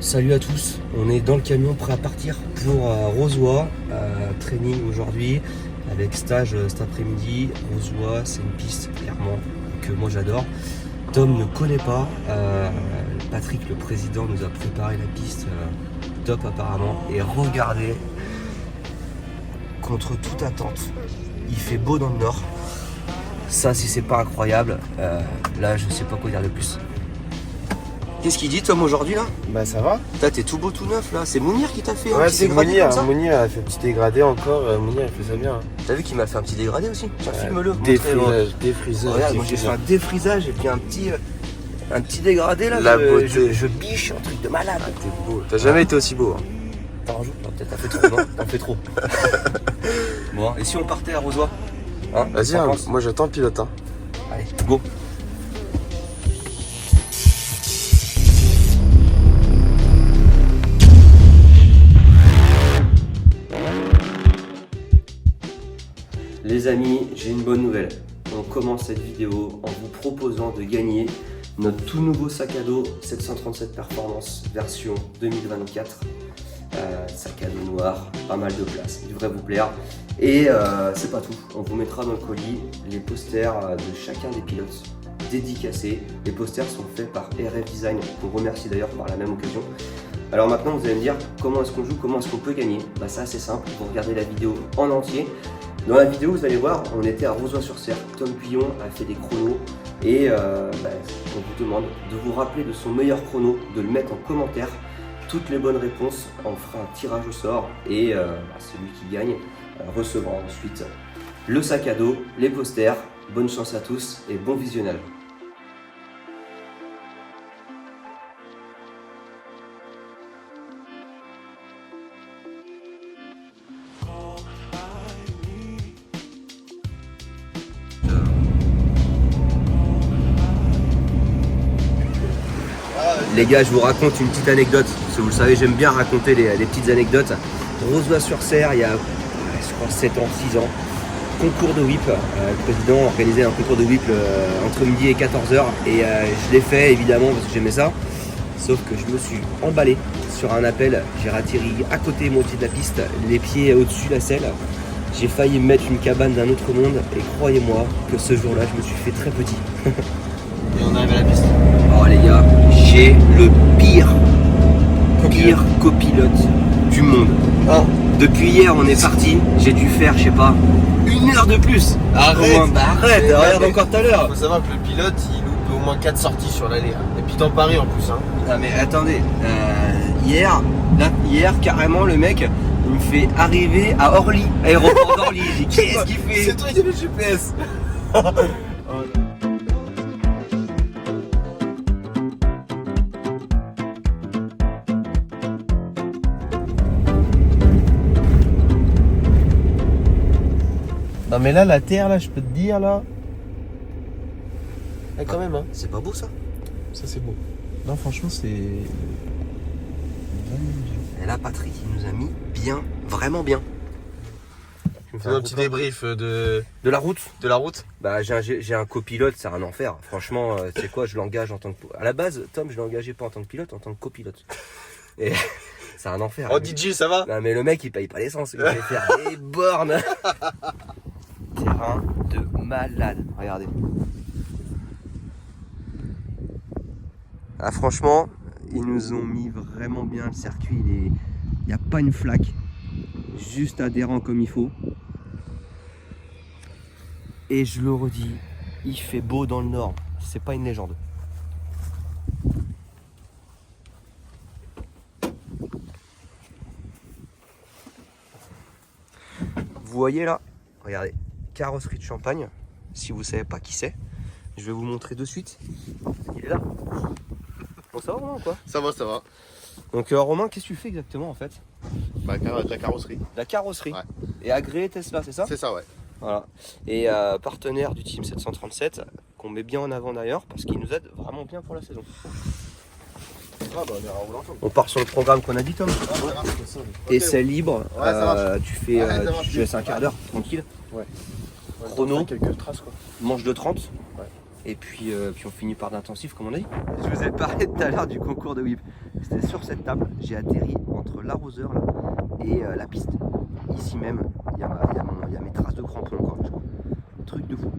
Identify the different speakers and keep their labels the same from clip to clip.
Speaker 1: Salut à tous, on est dans le camion prêt à partir pour Rozoy, training aujourd'hui avec stage cet après-midi. Rozoy, c'est une piste clairement que moi j'adore. Tom ne connaît pas, Patrick le président nous a préparé la piste top apparemment, et regardez, contre toute attente, il fait beau dans le nord. Ça, si c'est pas incroyable, là je sais pas quoi dire de plus. Qu'est-ce qu'il dit Tom aujourd'hui là?
Speaker 2: Bah ça va.
Speaker 1: Là t'es tout beau tout neuf là, c'est Mounir qui t'a fait un
Speaker 2: Ouais,
Speaker 1: petit
Speaker 2: c'est
Speaker 1: dégradé
Speaker 2: Mounir.
Speaker 1: comme ça?
Speaker 2: Mounir a fait un petit dégradé encore. Mounir il fait ça bien.
Speaker 1: T'as vu qu'il m'a fait un petit dégradé aussi? Tiens, filme-le.
Speaker 2: Défrisage.
Speaker 1: Regarde, moi j'ai fait un défrisage et puis un petit dégradé là.
Speaker 2: La beauté.
Speaker 1: Je biche, un truc de malade.
Speaker 2: Ah, t'es beau. T'as jamais été aussi beau. Hein.
Speaker 1: T'en rajoutes? Non, peut-être t'as fait trop, non? T'en fais trop. Bon, et si on partait à Rozoy hein?
Speaker 2: Vas-y, hein, moi j'attends le pilote. Hein.
Speaker 1: Allez, go. Les amis, j'ai une bonne nouvelle. On commence cette vidéo en vous proposant de gagner notre tout nouveau sac à dos 737 Performance version 2024. Sac à dos noir, pas mal de place, il devrait vous plaire. Et c'est pas tout, on vous mettra dans le colis les posters de chacun des pilotes dédicacés. Les posters sont faits par RF Design, qu'on remercie d'ailleurs par la même occasion. Alors maintenant vous allez me dire comment est-ce qu'on joue, comment est-ce qu'on peut gagner. Bah c'est assez simple, vous regardez la vidéo en entier. Dans la vidéo, vous allez voir, on était à Rozoy-sur-Cère. Tom Puyon a fait des chronos et on vous demande de vous rappeler de son meilleur chrono, de le mettre en commentaire. Toutes les bonnes réponses, on fera un tirage au sort et celui qui gagne recevra ensuite le sac à dos, les posters. Bonne chance à tous et bon visionnage. Les gars, je vous raconte une petite anecdote, parce que vous le savez, j'aime bien raconter les petites anecdotes. Rozoy-sur-Cère, il y a, je crois, 7 ans, 6 ans, concours de whip. Le président organisait un concours de whip entre midi et 14h, et je l'ai fait évidemment parce que j'aimais ça. Sauf que je me suis emballé sur un appel, j'ai atterri à côté moitié de la piste, les pieds au-dessus de la selle. J'ai failli me mettre une cabane d'un autre monde, et croyez-moi que ce jour-là, je me suis fait très petit.
Speaker 2: Et on arrive à la piste.
Speaker 1: Oh les gars, j'ai le pire copilote du monde.
Speaker 2: Ah.
Speaker 1: Depuis hier on est parti, j'ai dû faire je sais pas 1 heure de plus.
Speaker 2: Arrête.
Speaker 1: Bah arrête, regarde encore tout à l'heure.
Speaker 2: Faut savoir que le pilote il loupe au moins 4 sorties sur l'allée. Hein. Et puis dans Paris en plus. Hein.
Speaker 1: Ah mais attendez, hier carrément le mec il me fait arriver à Orly, aéroport d'Orly. J'ai dit, qu'est-ce qu'il fait?
Speaker 2: C'est toi qui as le GPS. Non mais là la terre là je peux te dire là. Ah, quand même hein.
Speaker 1: C'est pas beau ça?
Speaker 2: Ça c'est beau. Non franchement c'est.
Speaker 1: Et là Patrick il nous a mis bien, vraiment bien.
Speaker 2: C'est un petit débrief de
Speaker 1: la route.
Speaker 2: De la route.
Speaker 1: Bah j'ai un copilote, c'est un enfer. Franchement, tu sais quoi, je l'engage en tant que... À la base, Tom, je l'ai engagé pas en tant que pilote, en tant que copilote. Et c'est un enfer.
Speaker 2: Oh DJ ça va?
Speaker 1: Non mais le mec il paye pas l'essence, il va faire des bornes. Terrain de malade, regardez. Ah franchement, ils nous ont mis vraiment bien le circuit, il n'y a pas une flaque, juste adhérent comme il faut. Et je le redis, il fait beau dans le nord, c'est pas une légende. Vous voyez là, regardez, carrosserie de champagne, si vous savez pas qui c'est, je vais vous montrer de suite. Il est là. Bon ça va Romain ou quoi?
Speaker 2: Ça va, ça va.
Speaker 1: Donc Romain, qu'est-ce que tu fais exactement en fait?
Speaker 2: Bah de la carrosserie.
Speaker 1: La carrosserie.
Speaker 2: Ouais.
Speaker 1: Et agréé Tesla, c'est ça?
Speaker 2: C'est ça ouais.
Speaker 1: Voilà. Et partenaire du Team 737, qu'on met bien en avant d'ailleurs, parce qu'il nous aide vraiment bien pour la saison.
Speaker 2: Ah bah on est en roulant.
Speaker 1: On part sur le programme qu'on a dit Tom. Essai libre,
Speaker 2: Ouais, ça marche.
Speaker 1: tu fais
Speaker 2: Ouais,
Speaker 1: tu laisses un quart d'heure tranquille.
Speaker 2: Ouais.
Speaker 1: Chrono,
Speaker 2: quelques traces quoi.
Speaker 1: manche de 30.
Speaker 2: Ouais.
Speaker 1: Et puis on finit par d'intensif comme on a dit. Je vous ai parlé tout à l'heure du concours de whip. C'était sur cette table, j'ai atterri entre l'arroseur là et la piste. Ici même, il y a mes traces de crampons encore, je crois. Truc de fou.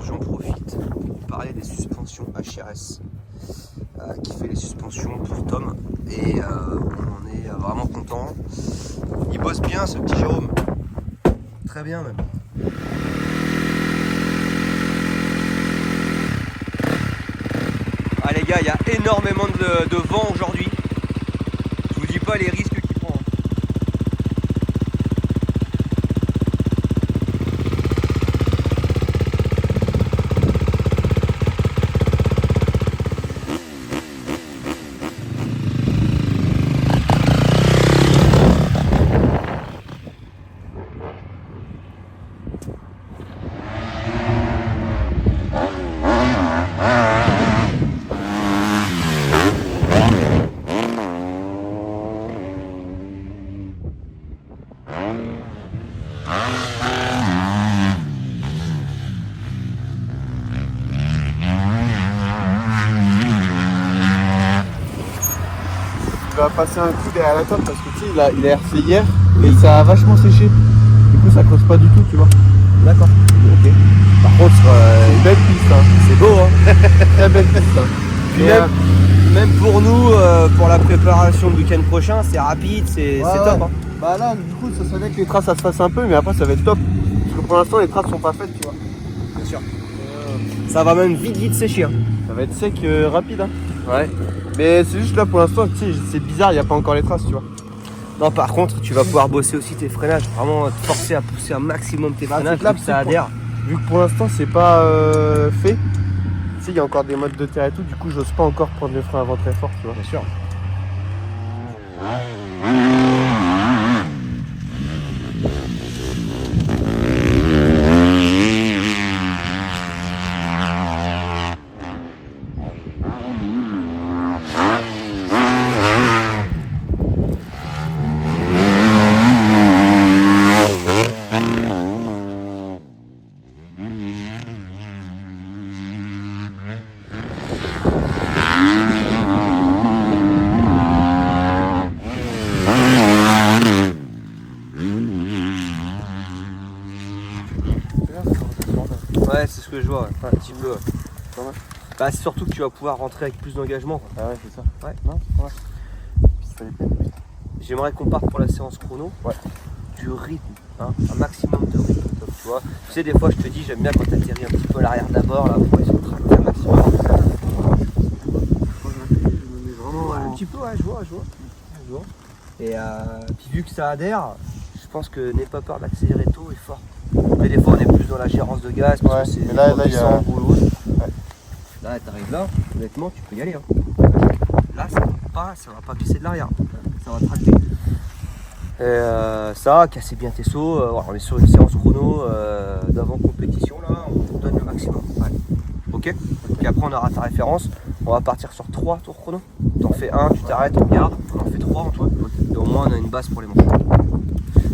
Speaker 1: J'en profite pour vous parler des suspensions HRS qui fait les suspensions pour Tom et on en est vraiment content. Il bosse bien ce petit Jérôme, très bien même. Ah les gars, il y a énormément de vent aujourd'hui. Je vous dis pas les risques qu'il prend.
Speaker 2: Il va passer un coup derrière la table parce que tu sais, il a RC hier et ça a vachement séché. Du coup, ça creuse pas du tout, tu vois.
Speaker 1: D'accord. Ok. Par contre,
Speaker 2: C'est une belle piste, hein.
Speaker 1: c'est beau, hein.
Speaker 2: Très belle piste. Hein.
Speaker 1: Puis
Speaker 2: Et,
Speaker 1: même pour nous, pour la préparation du week-end prochain, c'est rapide, c'est
Speaker 2: ouais,
Speaker 1: top.
Speaker 2: ouais.
Speaker 1: Hein.
Speaker 2: Bah là, du coup, ça serait bien que les traces ça se fasse un peu, mais après ça va être top. Parce que pour l'instant, les traces sont pas faites, tu vois.
Speaker 1: Bien sûr. Ça va même vite sécher. Hein.
Speaker 2: Ça va être sec rapide, hein.
Speaker 1: Ouais.
Speaker 2: Mais c'est juste là pour l'instant, tu sais, c'est bizarre, il n'y a pas encore les traces, tu vois.
Speaker 1: Non, par contre, tu vas pouvoir bosser aussi tes freinages. Vraiment te forcer à pousser un maximum tes freinages,
Speaker 2: c'est là,
Speaker 1: vu que ça adhère.
Speaker 2: Vu que pour l'instant, c'est pas fait. Tu sais, il y a encore des modes de terre et tout, du coup, j'ose pas encore prendre le frein avant très fort, tu vois.
Speaker 1: Bien sûr. Ouais, c'est ce que je vois, ouais. Un petit peu. Bah, c'est surtout que tu vas pouvoir rentrer avec plus d'engagement, quoi.
Speaker 2: Ah ouais, c'est ça.
Speaker 1: Ouais.
Speaker 2: Non, c'est pas ça les peine.
Speaker 1: J'aimerais qu'on parte pour la séance chrono.
Speaker 2: Ouais.
Speaker 1: Du rythme, hein, un maximum de rythme, tu vois. Tu sais, des fois, je te dis, j'aime bien quand tu atterris un petit peu à l'arrière d'abord, là, pour essayer de tracter un maximum. Ouais, un petit peu, ouais, je vois. Et puis vu que ça adhère, je pense que n'aie pas peur d'accélérer tôt et fort. Mais des fois, on est plus dans la gérance de gaz, parce que c'est
Speaker 2: mais là, il y a...
Speaker 1: Là, t'arrives là, honnêtement, tu peux y aller. Hein. Là, ça va pas glisser de l'arrière, ça va tracter. Ça, casser bien tes sauts. Voilà, on est sur une séance chrono d'avant compétition là, on donne le maximum. Ouais. Ok. Puis après on aura ta référence. On va partir sur 3 tours chrono. T'en fais un, tu t'arrêtes, on regarde. On en fait 3 en toi. Et au moins on a une base pour les manches.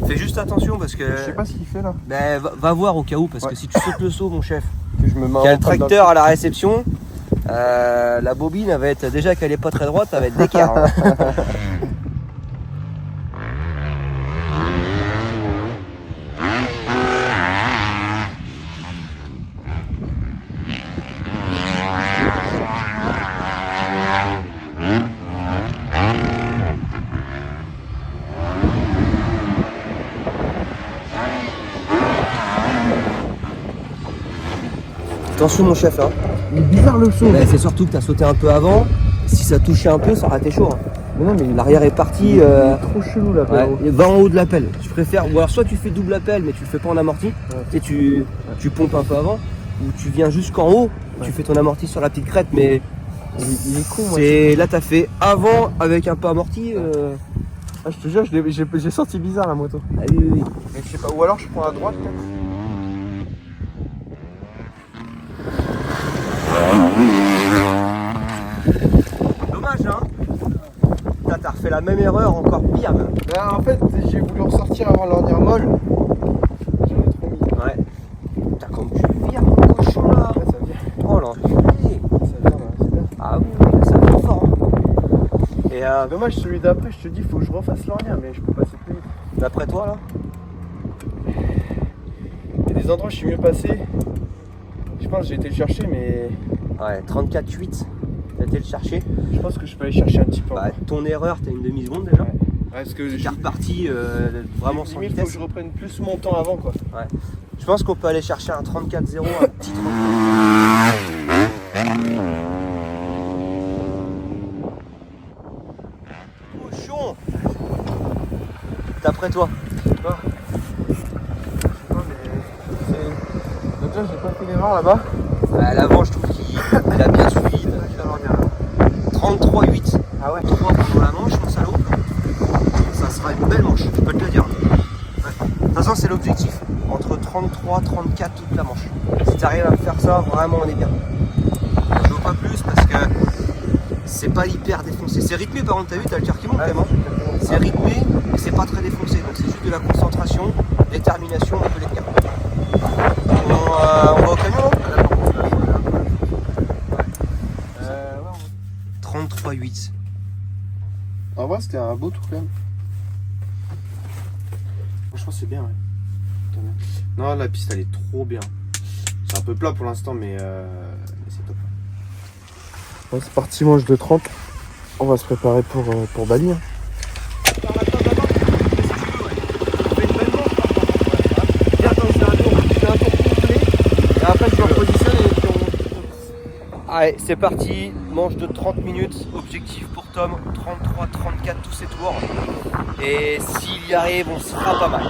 Speaker 1: Fais juste attention parce que.
Speaker 2: Je sais pas ce qu'il fait là.
Speaker 1: Ben, va voir au cas où parce que si tu sautes le saut, mon chef,
Speaker 2: Que je me mets
Speaker 1: qu'il y a le tracteur à la réception, la bobine elle va être déjà qu'elle est pas très droite, ça va être d'équerre. Hein. Attention mon chef là.
Speaker 2: Il est bizarre le saut.
Speaker 1: C'est surtout que tu as sauté un peu avant. Si ça touchait un peu, ça aurait été chaud. Hein. Mais non, mais l'arrière est parti.
Speaker 2: Trop chelou là.
Speaker 1: Ouais, il va en haut de l'appel. Je préfère. Ou alors soit tu fais double appel mais tu le fais pas en amorti. Ouais. Tu pompes un peu avant. Ou tu viens jusqu'en haut. Ouais. Tu fais ton amorti sur la petite crête. Mais
Speaker 2: il est con. Moi,
Speaker 1: là t'as fait avant avec un peu amorti.
Speaker 2: Ah, je te jure, j'ai senti bizarre la moto.
Speaker 1: Ah oui.
Speaker 2: Mais je sais pas. Ou alors je prends à droite peut-être.
Speaker 1: Dommage hein. T'as refait la même erreur, encore pire même.
Speaker 2: Ben, en fait, j'ai voulu ressortir avant l'ornière molle.
Speaker 1: Et
Speaker 2: C'est dommage, celui d'après, je te dis, faut que je refasse l'ornière, mais je peux passer plus vite.
Speaker 1: d'après toi là?
Speaker 2: Il y a des endroits où je suis mieux passé. Je pense que j'ai été le chercher, mais
Speaker 1: Ouais, 34,8. T'as été le chercher.
Speaker 2: je pense que je peux aller chercher un petit peu.
Speaker 1: Bah, ton erreur, t'as une demi-seconde déjà.
Speaker 2: Ouais. Parce que
Speaker 1: T'es reparti vraiment sans
Speaker 2: limite, faut que
Speaker 1: vitesse.
Speaker 2: je reprenne plus mon temps avant, quoi.
Speaker 1: Je pense qu'on peut aller chercher un 34,0, un petit 34. Cochon. D'après toi?
Speaker 2: Je sais pas, mais donc là, j'ai pas fait l'erreur là-bas.
Speaker 1: À l'avant, je trouve qu'il a bien suivi. 33,8.
Speaker 2: Ah ouais.
Speaker 1: 3 pendant la manche, mon salaud. Ça sera une belle manche, je peux te le dire. Ouais. De toute façon, c'est l'objectif. Entre 33 et 34 toute la manche. Si tu arrives à faire ça, vraiment, on est bien. Je veux pas plus parce que c'est pas hyper défoncé. C'est rythmé, par contre, t'as vu, t'as le cœur qui monte quand même. Hein. C'est rythmé, mais c'est pas très défoncé. Donc c'est juste de la concentration, détermination, on peut les tenir. On va au camion, hein? 33,8.
Speaker 2: En vrai, c'était un beau tour quand même. Franchement, c'est bien, ouais. Non, la piste, elle est trop bien. C'est un peu plat pour l'instant, mais c'est top. Ouais, c'est parti, manche de 30. On va se préparer pour Bali. Hein.
Speaker 1: Allez, c'est parti, manche de 30 minutes, objectif pour Tom, 33-34 tous ces tours. Et s'il y arrive, on sera pas mal,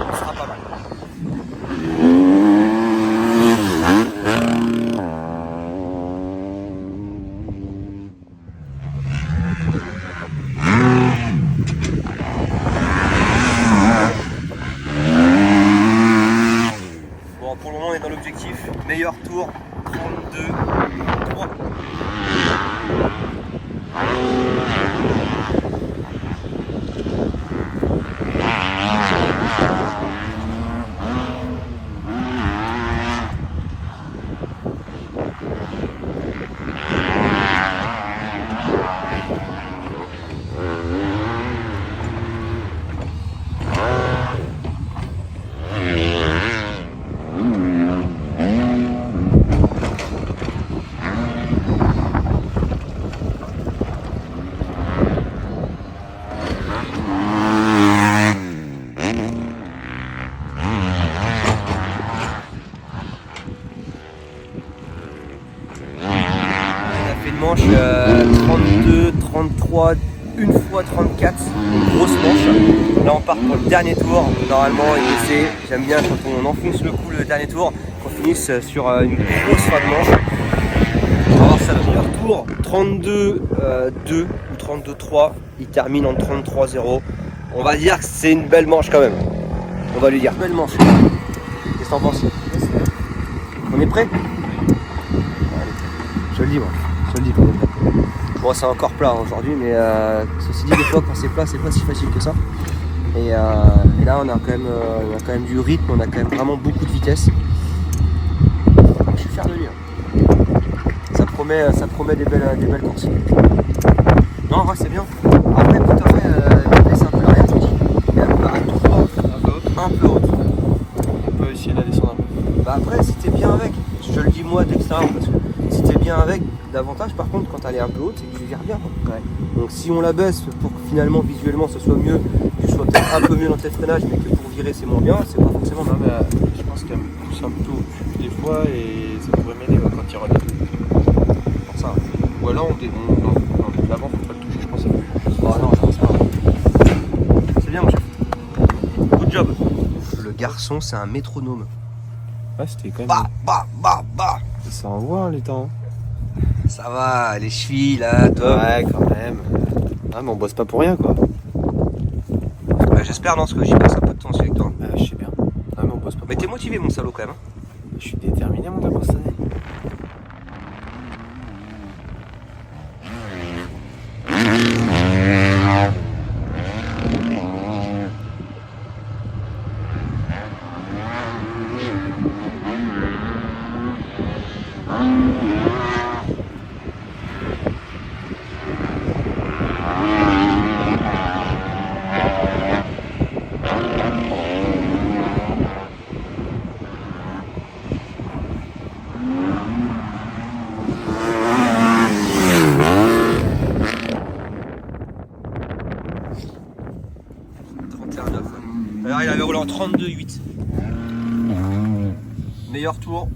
Speaker 1: Bon, pour le moment, on est dans l'objectif, meilleur tour, 32-3. Manche 32, 33, une fois 34, une grosse manche. Là on part pour le dernier tour. Normalement j'aime bien quand on enfonce le coup le dernier tour, qu'on finisse sur une grosse fin de manche. On va voir ça le meilleur tour. 32, 2 ou 32, 3. Il termine en 33, 0. On va dire que c'est une belle manche quand même. On va lui dire belle manche. Qu'est-ce que t'en penses? On est prêt? Je le dis moi. Bon, c'est encore plat aujourd'hui, mais ceci dit, des fois quand c'est plat, c'est pas si facile que ça. Et là, on a quand même du rythme, on a quand même vraiment beaucoup de vitesse. Je suis fier de lui. Hein. Ça promet des belles courses. Non, en vrai, c'est bien. Après, tout à fait, c'est un peu l'arrière, tu dis. Mais elle paraît tout droit, un peu haute.
Speaker 2: On peut essayer de la descendre un peu.
Speaker 1: Bah après, si t'es bien avec, je le dis moi d'extérieur, parce que si t'es bien avec, l'avantage par contre quand elle est un peu haute, c'est que tu vires bien. Ouais. Donc si on la baisse pour que finalement visuellement ce soit mieux, que tu sois peut-être un peu mieux dans tes freinages, mais que pour virer c'est moins bien, c'est pas forcément
Speaker 2: non, mais je pense qu'elle me pousse un peu au-dessus des fois et ça pourrait m'aider quand il relève.
Speaker 1: Pour ça.
Speaker 2: Ou alors dans l'avant, faut pas le toucher, je pense.
Speaker 1: Oh non, je pense pas. C'est bien mon chef. Good job. Le garçon c'est un métronome.
Speaker 2: Ouais, c'était quand même.
Speaker 1: Bah.
Speaker 2: Ça envoie hein, les temps.
Speaker 1: Ça va, les chevilles là, Tom.
Speaker 2: Ouais, quand même. Ah, mais on bosse pas pour rien quoi.
Speaker 1: Bah, j'espère, non, parce que j'y passe un peu de temps aussi avec toi.
Speaker 2: Je sais bien. Ah, mais on bosse pas pour
Speaker 1: Mais t'es motivé, mon salaud, quand même.
Speaker 2: Je suis déterminé, mon gars, pour cette année.
Speaker 1: Meilleur tour.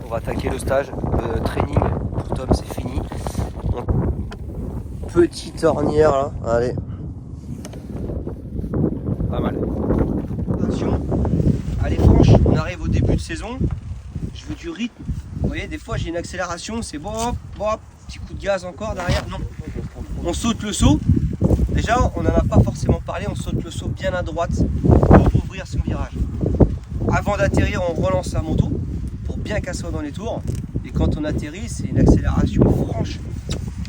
Speaker 1: On va attaquer le stage de training. Pour Tom, c'est fini. Petite ornière là, allez. Pas mal. Attention, allez franche, on arrive au début de saison. Je veux du rythme. Vous voyez, des fois j'ai une accélération, c'est bon, petit coup de gaz encore derrière. Non, on saute le saut. Déjà, on n'en a pas forcément parlé, on saute le saut bien à droite pour ouvrir son virage. Avant d'atterrir, on relance la moto pour bien qu'elle soit dans les tours. Et quand on atterrit, c'est une accélération franche.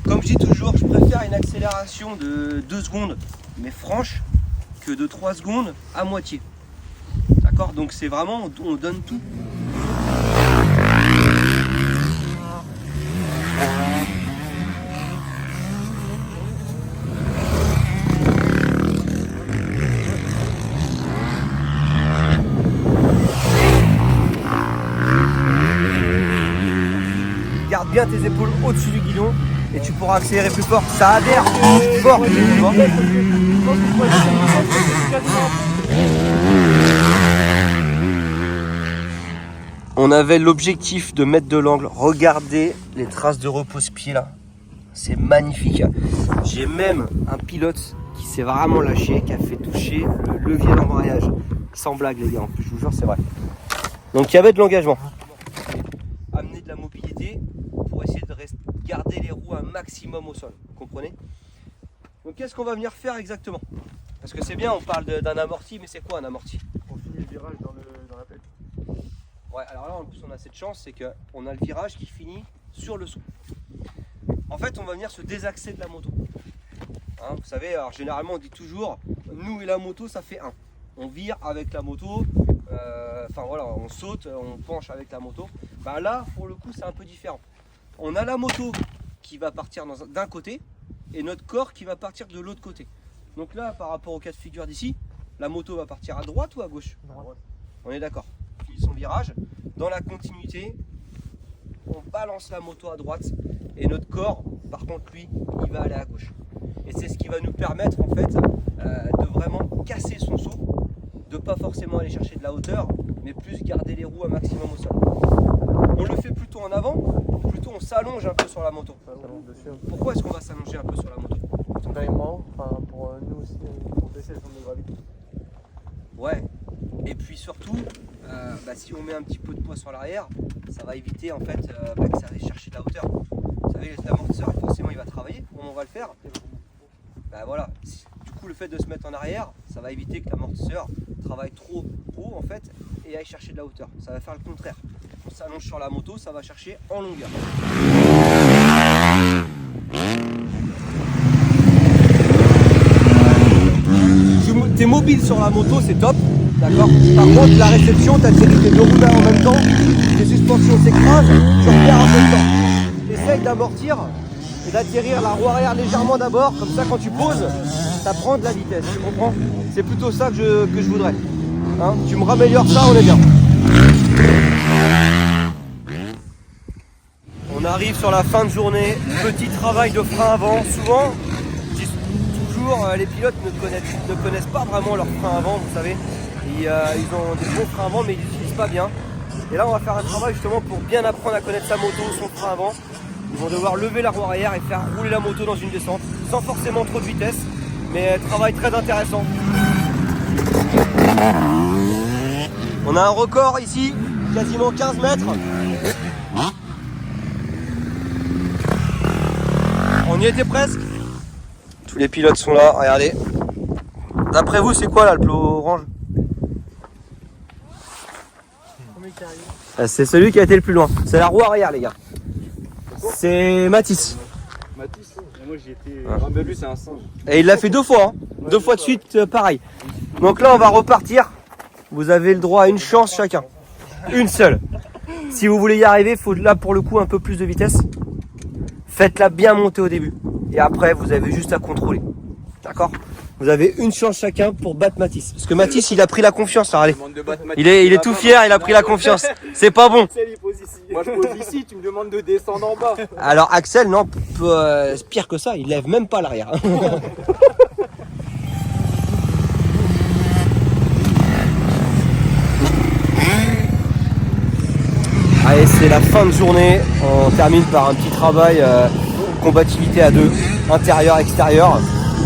Speaker 1: Comme je dis toujours, je préfère une accélération de 2 secondes, mais franche, que de 3 secondes à moitié. D'accord? Donc c'est vraiment, on donne tout. Garde bien tes épaules au-dessus du guidon et tu pourras accélérer plus fort. Ça adhère fort, tu vois. On avait l'objectif de mettre de l'angle. Regardez les traces de repose-pied là. C'est magnifique. J'ai même un pilote qui s'est vraiment lâché, qui a fait toucher le levier d'embrayage. Sans blague les gars, en plus je vous jure c'est vrai. Donc il y avait de l'engagement. Amener de la mobilité pour essayer de garder les roues un maximum au sol. Vous comprenez? Donc qu'est-ce qu'on va venir faire exactement? Parce que c'est bien, on parle d'un amorti, mais c'est quoi un amorti?
Speaker 2: On finit le virage dans la pelle.
Speaker 1: Ouais, alors là en plus on a cette chance, c'est qu'on a le virage qui finit sur le saut. En fait on va venir se désaxer de la moto. Hein, vous savez, alors généralement on dit toujours, nous et la moto ça fait un. On vire avec la moto, enfin voilà, on saute, on penche avec la moto. Bah là pour le coup c'est un peu différent. On a la moto qui va partir d'un côté et notre corps qui va partir de l'autre côté. Donc là par rapport au cas de figure d'ici, la moto va partir à droite ou à gauche?
Speaker 2: Droite.
Speaker 1: On est d'accord. Son virage, dans la continuité, on balance la moto à droite et notre corps, par contre lui, il va aller à gauche. Et c'est ce qui va nous permettre en fait de vraiment casser son saut, de pas forcément aller chercher de la hauteur, mais plus garder les roues un maximum au sol. On le fait plutôt en avant, plutôt on s'allonge un peu sur la moto. Pourquoi est-ce qu'on va s'allonger un peu sur la moto?
Speaker 2: Pour nous aussi, pour baisser le centre de gravité.
Speaker 1: Ouais, et puis surtout, si on met un petit peu de poids sur l'arrière, ça va éviter en fait que ça aille chercher de la hauteur. Vous savez, l'amortisseur forcément il va travailler, comment on va le faire? Voilà, du coup le fait de se mettre en arrière, ça va éviter que l'amortisseur travaille trop haut en fait et aille chercher de la hauteur. Ça va faire le contraire. On s'allonge sur la moto, ça va chercher en longueur. T'es mobile sur la moto, c'est top, d'accord. Par contre, la réception, tu atterris tes 2 roues là en même temps, tes suspensions s'écrasent, tu repères un peu de temps. Essaye d'amortir et d'atterrir la roue arrière légèrement d'abord, comme ça quand tu poses, ça prend de la vitesse, tu comprends? C'est plutôt ça que je voudrais. Hein, tu me raméliores ça, on est bien. On arrive sur la fin de journée, petit travail de frein avant, souvent. Les pilotes ne connaissent pas vraiment leur frein avant, vous savez. Ils ont des bons freins avant mais ils ne l'utilisent pas bien. Et là on va faire un travail justement pour bien apprendre à connaître sa moto, son frein avant. Ils vont devoir lever la roue arrière et faire rouler la moto dans une descente, sans forcément trop de vitesse, mais travail très intéressant. On a un record ici, quasiment 15 mètres. On y était presque. Tous les pilotes sont là, regardez. D'après vous, c'est quoi là le plot orange? C'est celui qui a été le plus loin. C'est la roue arrière, les gars. C'est Matisse.
Speaker 2: Matisse, moi j'y étais. Lui, c'est un singe.
Speaker 1: Et il l'a fait 2 fois, hein. 2 fois de suite, pareil. Donc là, on va repartir. Vous avez le droit à une chance chacun. Une seule. Si vous voulez y arriver, il faut là pour le coup un peu plus de vitesse. Faites-la bien monter au début. Et après, vous avez juste à contrôler. D'accord? Vous avez une chance chacun pour battre Mathis. Parce que Mathis, il a pris la confiance. Alors, allez. Il est tout fier, il a pris la confiance. C'est pas bon.
Speaker 3: Moi je pose ici, tu me demandes de descendre en bas.
Speaker 1: Alors Axel, non, pire que ça, il lève même pas l'arrière. Allez, c'est la fin de journée. On termine par un petit travail combativité à deux, intérieur, extérieur.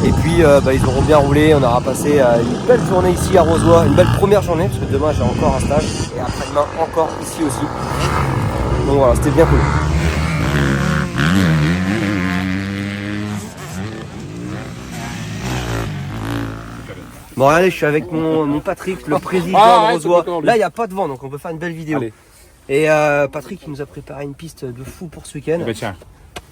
Speaker 1: Et puis ils auront bien roulé. On aura passé une belle journée ici à Rozoy, une belle première journée parce que demain j'ai encore un stage et après-demain encore ici aussi. Donc voilà, c'était bien cool. Bon allez, je suis avec mon Patrick, le président de Rozoy. Là il n'y a pas de vent donc on peut faire une belle vidéo.
Speaker 4: Allez.
Speaker 1: Et Patrick il nous a préparé une piste de fou pour ce week-end.
Speaker 4: Eh ben, tiens,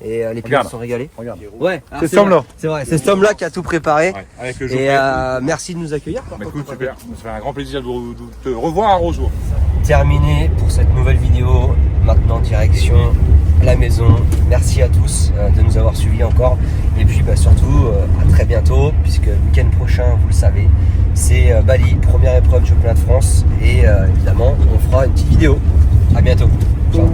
Speaker 1: Et les pilotes sont régalés.
Speaker 4: regarde.
Speaker 1: Ouais,
Speaker 4: C'est cet homme-là.
Speaker 1: C'est vrai, c'est cet homme-là qui a tout préparé.
Speaker 4: Ouais, avec le
Speaker 1: Et
Speaker 4: jour.
Speaker 1: merci de nous accueillir. par
Speaker 4: Bah,
Speaker 1: contre,
Speaker 4: écoute,
Speaker 1: Patrick.
Speaker 4: super. Ça fait un grand plaisir de te revoir à Rozoy.
Speaker 1: Terminé pour cette nouvelle vidéo. Maintenant, direction la maison. Merci à tous de nous avoir suivis encore. Et puis surtout, à très bientôt, puisque le week-end prochain, vous le savez, c'est Bali, première épreuve du championnat de France. Et évidemment, on fera une petite vidéo. À bientôt. Ciao.